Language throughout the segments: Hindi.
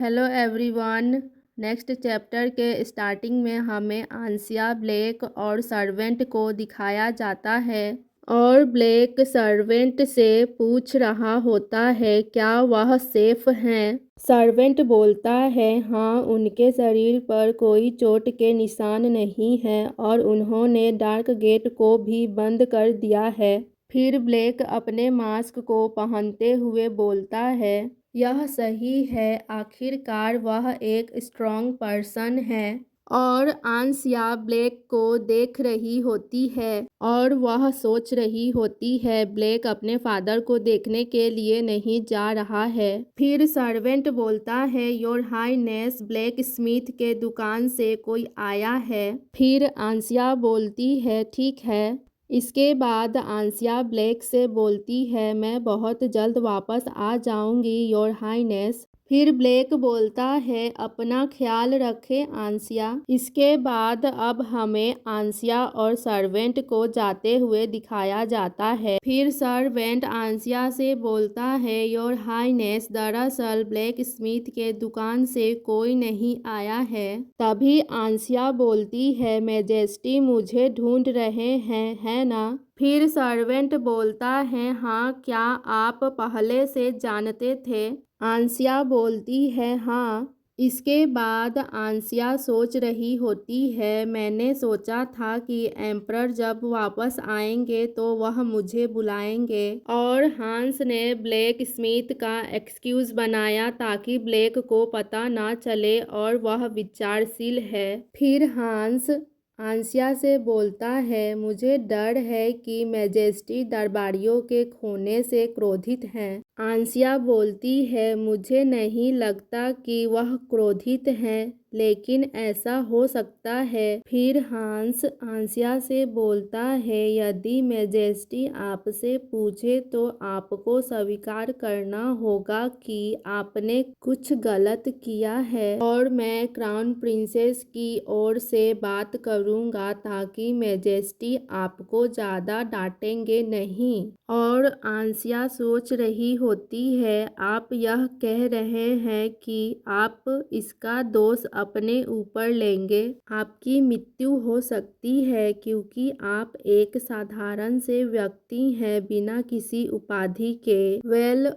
Hello everyone. नेक्स्ट चैप्टर के स्टार्टिंग में हमें आंसिया, ब्लेक और सर्वेंट को दिखाया जाता है और ब्लेक सर्वेंट से पूछ रहा होता है क्या वह सेफ हैं। सर्वेंट बोलता है हाँ, उनके शरीर पर कोई चोट के निशान नहीं हैं और उन्होंने डार्क गेट को भी बंद कर दिया है। फिर ब्लेक अपने मास्क को पहनते हुए बोलता है यह सही है, आखिरकार वह एक स्ट्रॉन्ग पर्सन है। और आंसिया ब्लेक को देख रही होती है और वह सोच रही होती है ब्लेक अपने फादर को देखने के लिए नहीं जा रहा है। फिर सर्वेंट बोलता है योर हाईनेस, ब्लैक स्मिथ के दुकान से कोई आया है। फिर आंसिया बोलती है ठीक है। इसके बाद आंसिया ब्लेक से बोलती है मैं बहुत जल्द वापस आ जाऊंगी योर हाईनेस। फिर ब्लेक बोलता है अपना ख्याल रखें आंसिया। इसके बाद अब हमें आंसिया और सर्वेंट को जाते हुए दिखाया जाता है। फिर सर्वेंट आंसिया से बोलता है योर हाईनेस, दरअसल ब्लैक स्मिथ के दुकान से कोई नहीं आया है। तभी आंसिया बोलती है मैजेस्टी मुझे ढूंढ रहे हैं, है ना? फिर सर्वेंट बोलता है हाँ, क्या आप पहले से जानते थे? आंसिया बोलती है हाँ। इसके बाद आंसिया सोच रही होती है मैंने सोचा था कि एम्परर जब वापस आएंगे तो वह मुझे बुलाएंगे। और हांस ने ब्लैक स्मिथ का एक्सक्यूज़ बनाया ताकि ब्लैक को पता ना चले और वह विचारशील है। फिर हांस आंसिया से बोलता है मुझे डर है कि मैजेस्टी दरबारियों के खोने से क्रोधित हैं। आंसिया बोलती है मुझे नहीं लगता कि वह क्रोधित हैं, लेकिन ऐसा हो सकता है। फिर हांस आंसिया से बोलता है यदि मैजेस्टी आपसे पूछे तो आपको स्वीकार करना होगा कि आपने कुछ गलत किया है और मैं क्राउन प्रिंसेस की ओर से बात करूंगा ताकि मैजेस्टी आपको ज़्यादा डांटेंगे नहीं। और आंसिया सोच रही होती है आप यह कह रहे हैं कि आप इसका दोष अपने ऊपर लेंगे। आपकी मृत्यु हो सकती है क्योंकि आप एक साधारण से व्यक्ति हैं बिना किसी उपाधि के।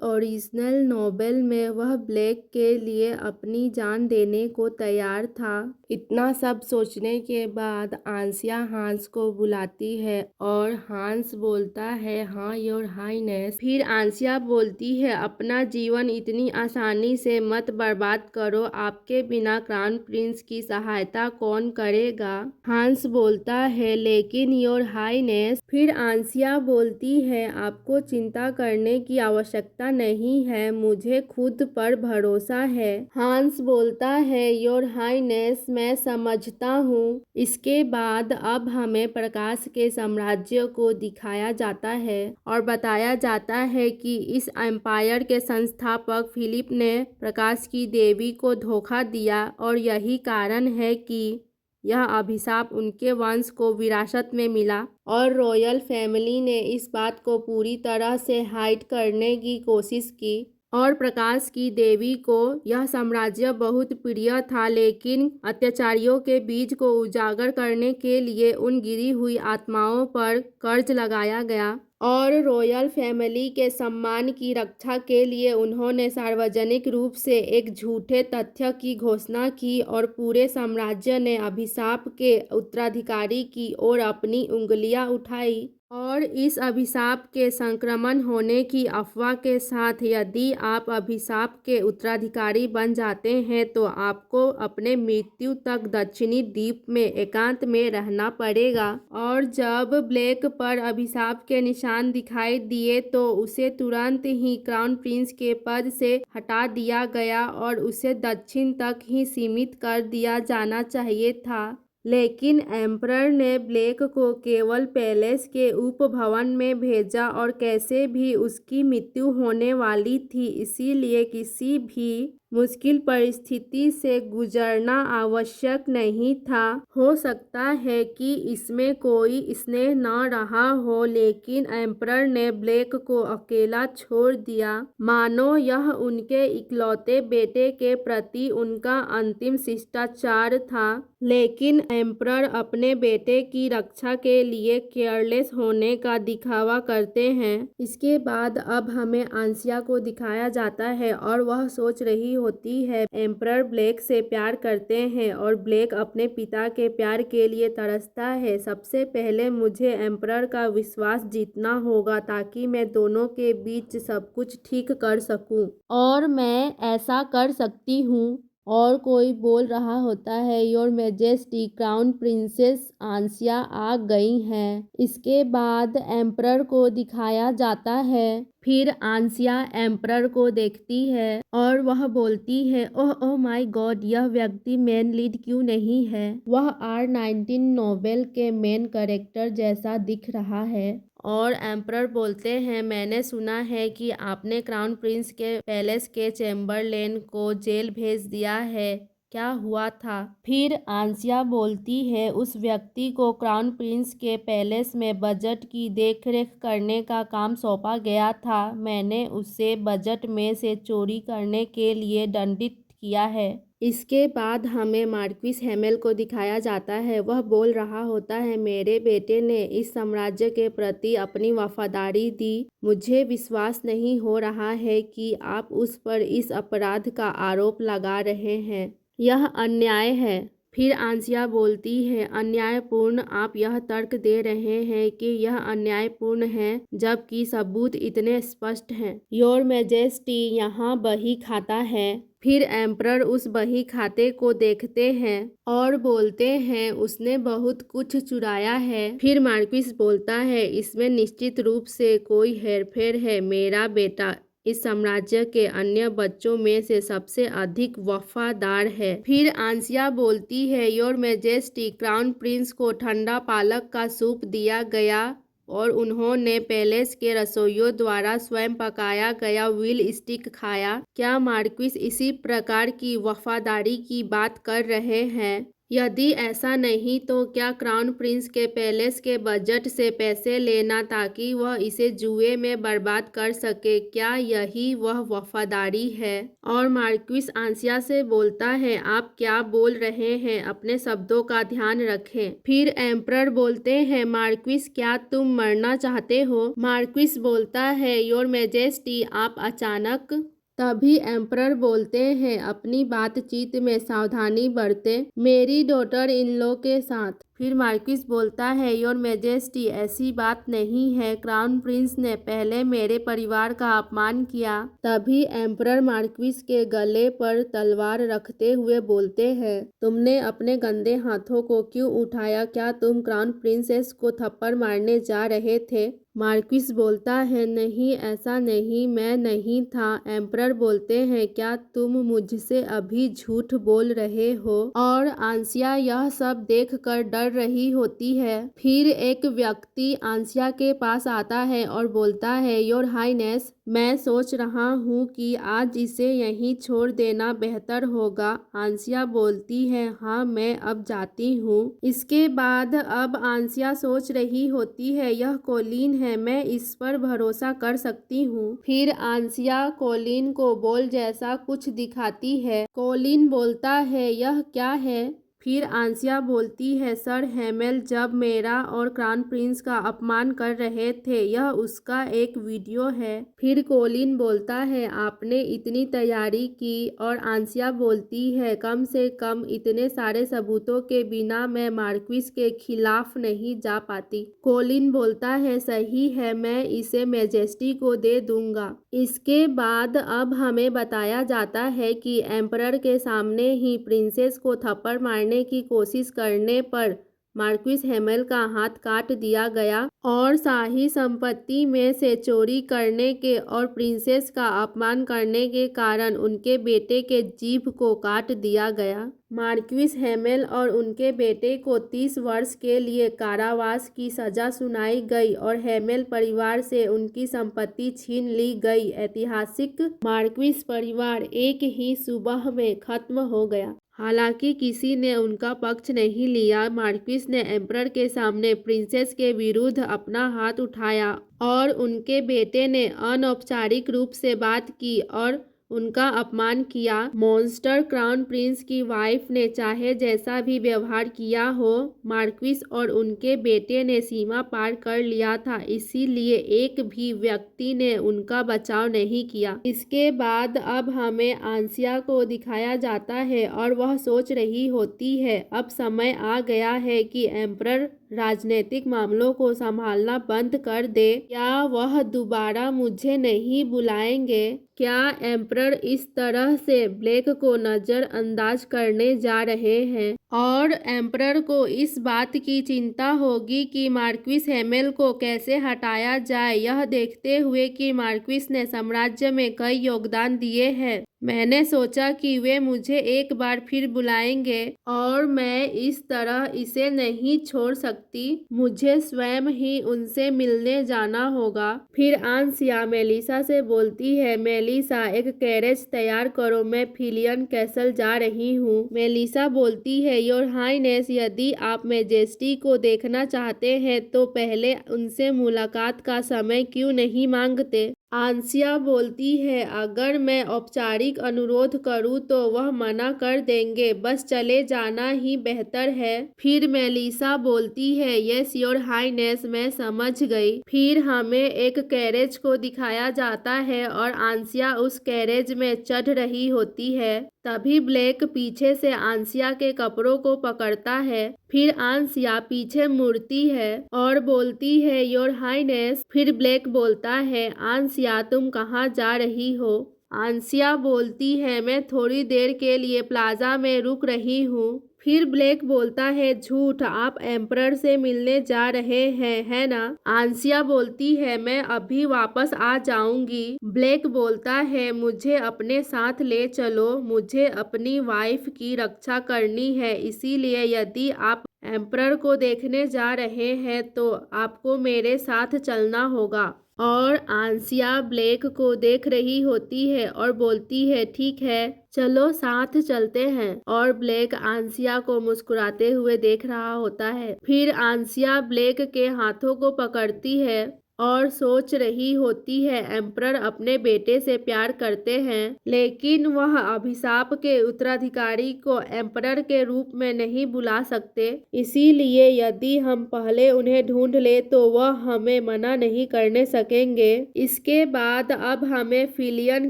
ओरिजिनल नोवेल में वह ब्लैक के लिए अपनी जान देने को तैयार था। इतना सब सोचने के बाद आंसिया हांस को बुलाती है और हांस बोलता है हाँ योर हाईनेस। फिर आंसिया बोलती है अपना जीवन इतनी आसानी से मत बर्बाद करो, आपके बिना क्राउन प्रिंस की सहायता कौन करेगा? हांस बोलता है लेकिन योर हाईनेस। फिर आंसिया बोलती है आपको चिंता करने की आवश्यकता नहीं है, मुझे खुद पर भरोसा है। हांस बोलता है योर हाईनेस मैं समझता हूँ। इसके बाद अब हमें प्रकाश के साम्राज्य को दिखाया जाता है और बताया जाता है कि इस एम्पायर के संस्थापक फिलिप ने प्रकाश की देवी को धोखा दिया और यही कारण है कि यह अभिशाप उनके वंश को विरासत में मिला और रॉयल फैमिली ने इस बात को पूरी तरह से हाइड करने की कोशिश की। और प्रकाश की देवी को यह साम्राज्य बहुत प्रिय था, लेकिन अत्याचारियों के बीज को उजागर करने के लिए उन गिरी हुई आत्माओं पर कर्ज लगाया गया और रॉयल फैमिली के सम्मान की रक्षा के लिए उन्होंने सार्वजनिक रूप से एक झूठे तथ्य की घोषणा की और पूरे साम्राज्य ने अभिशाप के उत्तराधिकारी की ओर अपनी उंगलियां उठाई। और इस अभिशाप के संक्रमण होने की अफवाह के साथ यदि आप अभिशाप के उत्तराधिकारी बन जाते हैं तो आपको अपने मृत्यु तक दक्षिणी द्वीप में एकांत में रहना पड़ेगा। और जब ब्लैक पर अभिशाप के निशान दिखाई दिए तो उसे तुरंत ही क्राउन प्रिंस के पद से हटा दिया गया और उसे दक्षिण तक ही सीमित कर दिया जाना चाहिए था। लेकिन एम्परर ने ब्लैक को केवल पैलेस के उपभवन में भेजा और कैसे भी उसकी मृत्यु होने वाली थी, इसीलिए किसी भी मुश्किल परिस्थिति से गुजरना आवश्यक नहीं था। हो सकता है कि इसमें कोई स्नेह न रहा हो, लेकिन एम्परर ने ब्लेक को अकेला छोड़ दिया, मानो यह उनके इकलौते बेटे के प्रति उनका अंतिम शिष्टाचार था। लेकिन एम्परर अपने बेटे की रक्षा के लिए केयरलेस होने का दिखावा करते हैं। इसके बाद अब हमें आंसिया को दिखाया जाता है और वह सोच रही होती है। एम्परर ब्लेक से प्यार करते हैं और ब्लेक अपने पिता के प्यार के लिए तरसता है। सबसे पहले मुझे एम्परर का विश्वास जीतना होगा ताकि मैं दोनों के बीच सब कुछ ठीक कर सकूं, और मैं ऐसा कर सकती हूँ। और कोई बोल रहा होता है, योर मैजेस्टी, क्राउन प्रिंसेस आंसिया आ गई हैं। इसके बाद एम्परर को दिखाया जाता है। फिर आंसिया एम्परर को देखती है और वह बोलती है, ओह ओह माय गॉड, यह व्यक्ति मेन लीड क्यों नहीं है? वह R19 नोवेल के मेन कैरेक्टर जैसा दिख रहा है। और एम्परर बोलते हैं, मैंने सुना है कि आपने क्राउन प्रिंस के पैलेस के चैम्बरलेन को जेल भेज दिया है, क्या हुआ था? फिर आंसिया बोलती है, उस व्यक्ति को क्राउन प्रिंस के पैलेस में बजट की देखरेख करने का काम सौंपा गया था। मैंने उसे बजट में से चोरी करने के लिए दंडित किया है। इसके बाद हमें मार्क्विस हैमेल को दिखाया जाता है। वह बोल रहा होता है, मेरे बेटे ने इस साम्राज्य के प्रति अपनी वफादारी दी। मुझे विश्वास नहीं हो रहा है कि आप उस पर इस अपराध का आरोप लगा रहे हैं। यह अन्याय है। फिर आंसिया बोलती है, अन्यायपूर्ण? आप यह तर्क दे रहे हैं कि यह अन्यायपूर्ण है, जबकि सबूत इतने स्पष्ट हैं। योर मैजेस्टी, यहाँ बही खाता है। फिर एम्परर उस बही खाते को देखते हैं और बोलते हैं, उसने बहुत कुछ चुराया है। फिर मार्क्विस बोलता है, इसमें निश्चित रूप से कोई हेरफेर है। मेरा बेटा इस साम्राज्य के अन्य बच्चों में से सबसे अधिक वफादार है। फिर आंसिया बोलती है, योर मैजेस्टी, क्राउन प्रिंस को ठंडा पालक का सूप दिया गया और उन्होंने पैलेस के रसोइयों द्वारा स्वयं पकाया गया व्हील स्टिक खाया। क्या मार्क्विस इसी प्रकार की वफादारी की बात कर रहे हैं? यदि ऐसा नहीं तो क्या क्राउन प्रिंस के पैलेस के बजट से पैसे लेना ताकि वह इसे जुए में बर्बाद कर सके, क्या यही वह वफादारी है? और मार्क्विस आंसिया से बोलता है, आप क्या बोल रहे हैं? अपने शब्दों का ध्यान रखें। फिर एम्परर बोलते हैं, मार्क्विस, क्या तुम मरना चाहते हो? मार्क्विस बोलता है, योर मैजेस्टी, आप अचानक। तभी एम्परर बोलते हैं, अपनी बातचीत में सावधानी बरतें, मेरी डॉटर इन लॉ के साथ। फिर मार्क्विस बोलता है, योर मैजेस्टी, ऐसी बात नहीं है। क्राउन प्रिंस ने पहले मेरे परिवार का अपमान किया। तभी एम्परर मार्क्विस के गले पर तलवार रखते हुए बोलते हैं, तुमने अपने गंदे हाथों को क्यों उठाया? क्या तुम क्राउन प्रिंसेस को थप्पड़ मारने जा रहे थे? मार्क्विस बोलता है, नहीं, ऐसा नहीं, मैं नहीं था। एम्परर बोलते हैं, क्या तुम मुझसे अभी झूठ बोल रहे हो? और आंसिया यह सब देखकर डर रही होती है। फिर एक व्यक्ति आंसिया के पास आता है और बोलता है, योर हाईनेस, मैं सोच रहा हूँ कि आज इसे यहीं छोड़ देना बेहतर होगा। आंसिया बोलती है, हाँ, मैं अब जाती हूँ। इसके बाद अब आंसिया सोच रही होती है, यह कोलिन है, मैं इस पर भरोसा कर सकती हूँ। फिर आंसिया कोलिन को बॉल जैसा कुछ दिखाती है। कोलिन बोलता है, यह क्या है? फिर आंसिया बोलती है, सर हैमेल जब मेरा और क्राउन प्रिंस का अपमान कर रहे थे, यह उसका एक वीडियो है। फिर कोलिन बोलता है, आपने इतनी तैयारी की? और आंसिया बोलती है, कम से कम इतने सारे सबूतों के बिना मैं मार्क्विस के खिलाफ नहीं जा पाती। कोलिन बोलता है, सही है, मैं इसे मैजेस्टी को दे दूंगा। इसके बाद अब हमें बताया जाता है कि एम्परर के सामने ही प्रिंसेस को थप्पड़ मारने की कोशिश करने पर मार्क्विस हैमेल का हाथ काट दिया गया और शाही संपत्ति में से चोरी करने के और प्रिंसेस का अपमान करने के कारण उनके बेटे के जीभ को काट दिया गया। मार्क्विस हैमेल और उनके बेटे को 30 वर्ष के लिए कारावास की सजा सुनाई गई और हैमेल परिवार से उनकी संपत्ति छीन ली गई। ऐतिहासिक मार्क्विस परिवार एक ही सुबह में खत्म हो गया। हालांकि किसी ने उनका पक्ष नहीं लिया। मार्क्विस ने एम्परर के सामने प्रिंसेस के विरुद्ध अपना हाथ उठाया और उनके बेटे ने अनौपचारिक रूप से बात की और उनका अपमान किया। मॉन्स्टर क्राउन प्रिंस की वाइफ ने चाहे जैसा भी व्यवहार किया हो, मार्क्विस और उनके बेटे ने सीमा पार कर लिया था, इसीलिए एक भी व्यक्ति ने उनका बचाव नहीं किया। इसके बाद अब हमें आंसिया को दिखाया जाता है और वह सोच रही होती है अब समय आ गया है कि एम्परर राजनीतिक मामलों को संभालना बंद कर दे। क्या वह दोबारा मुझे नहीं बुलाएंगे? क्या एम्परर इस तरह से ब्लेक को नज़रअंदाज करने जा रहे हैं? और एम्परर को इस बात की चिंता होगी कि मार्क्विस हैमेल को कैसे हटाया जाए। यह देखते हुए कि मार्क्विस ने साम्राज्य में कई योगदान दिए हैं, मैंने सोचा कि वे मुझे एक बार फिर बुलाएंगे और मैं इस तरह इसे नहीं छोड़ सकती। मुझे स्वयं ही उनसे मिलने जाना होगा। फिर आंसिया मेलिसा से बोलती है, मेलिसा एक कैरेज तैयार करो, मैं फिलियन कैसल जा रही हूँ। मेलिसा बोलती है, योर हाइनेस, यदि आप मेजेस्टी को देखना चाहते हैं तो पहले उनसे मुलाकात का समय क्यों नहीं मांगते? आंसिया बोलती है, अगर मैं औपचारिक अनुरोध करूं तो वह मना कर देंगे, बस चले जाना ही बेहतर है। फिर मेलिसा बोलती है, यस योर हाइनेस, मैं समझ गई। फिर हमें एक कैरेज को दिखाया जाता है और आंसिया उस कैरेज में चढ़ रही होती है। तभी ब्लेक पीछे से आंसिया के कपड़ों को पकड़ता है। फिर आंसिया पीछे मुड़ती है और बोलती है, योर हाइनेस। फिर ब्लेक बोलता है, आंसिया तुम कहाँ जा रही हो? आंसिया बोलती है, मैं थोड़ी देर के लिए प्लाजा में रुक रही हूँ। फिर ब्लेक बोलता है, झूठ, आप एम्परर से मिलने जा रहे हैं, है ना? आंसिया बोलती है, मैं अभी वापस आ जाऊंगी। ब्लेक बोलता है, मुझे अपने साथ ले चलो, मुझे अपनी वाइफ की रक्षा करनी है, इसीलिए यदि आप एम्परर को देखने जा रहे हैं तो आपको मेरे साथ चलना होगा। और आंसिया ब्लेक को देख रही होती है और बोलती है, ठीक है, चलो साथ चलते हैं। और ब्लेक आंसिया को मुस्कुराते हुए देख रहा होता है। फिर आंसिया ब्लेक के हाथों को पकड़ती है और सोच रही होती है, एम्परर अपने बेटे से प्यार करते हैं, लेकिन वह अभिशाप के उत्तराधिकारी को एम्परर के रूप में नहीं बुला सकते, इसीलिए यदि हम पहले उन्हें ढूंढ ले तो वह हमें मना नहीं करने सकेंगे। इसके बाद अब हमें फिलियन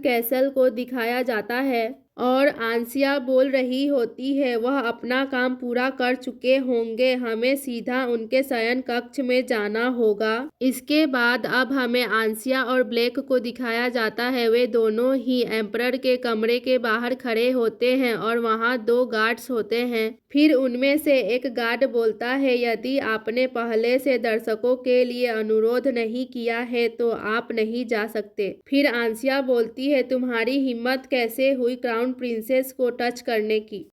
कैसल को दिखाया जाता है और आंसिया बोल रही होती है, वह अपना काम पूरा कर चुके होंगे, हमें सीधा उनके शयन कक्ष में जाना होगा। इसके बाद अब हमें आंसिया और ब्लेक को दिखाया जाता है। वे दोनों ही एम्परर के कमरे के बाहर खड़े होते हैं और वहाँ 2 गार्ड्स होते हैं। फिर उनमें से एक गार्ड बोलता है, यदि आपने पहले से दर्शकों के लिए अनुरोध नहीं किया है तो आप नहीं जा सकते। फिर आंसिया बोलती है, तुम्हारी हिम्मत कैसे हुई क्राउन प्रिंसेस को टच करने की?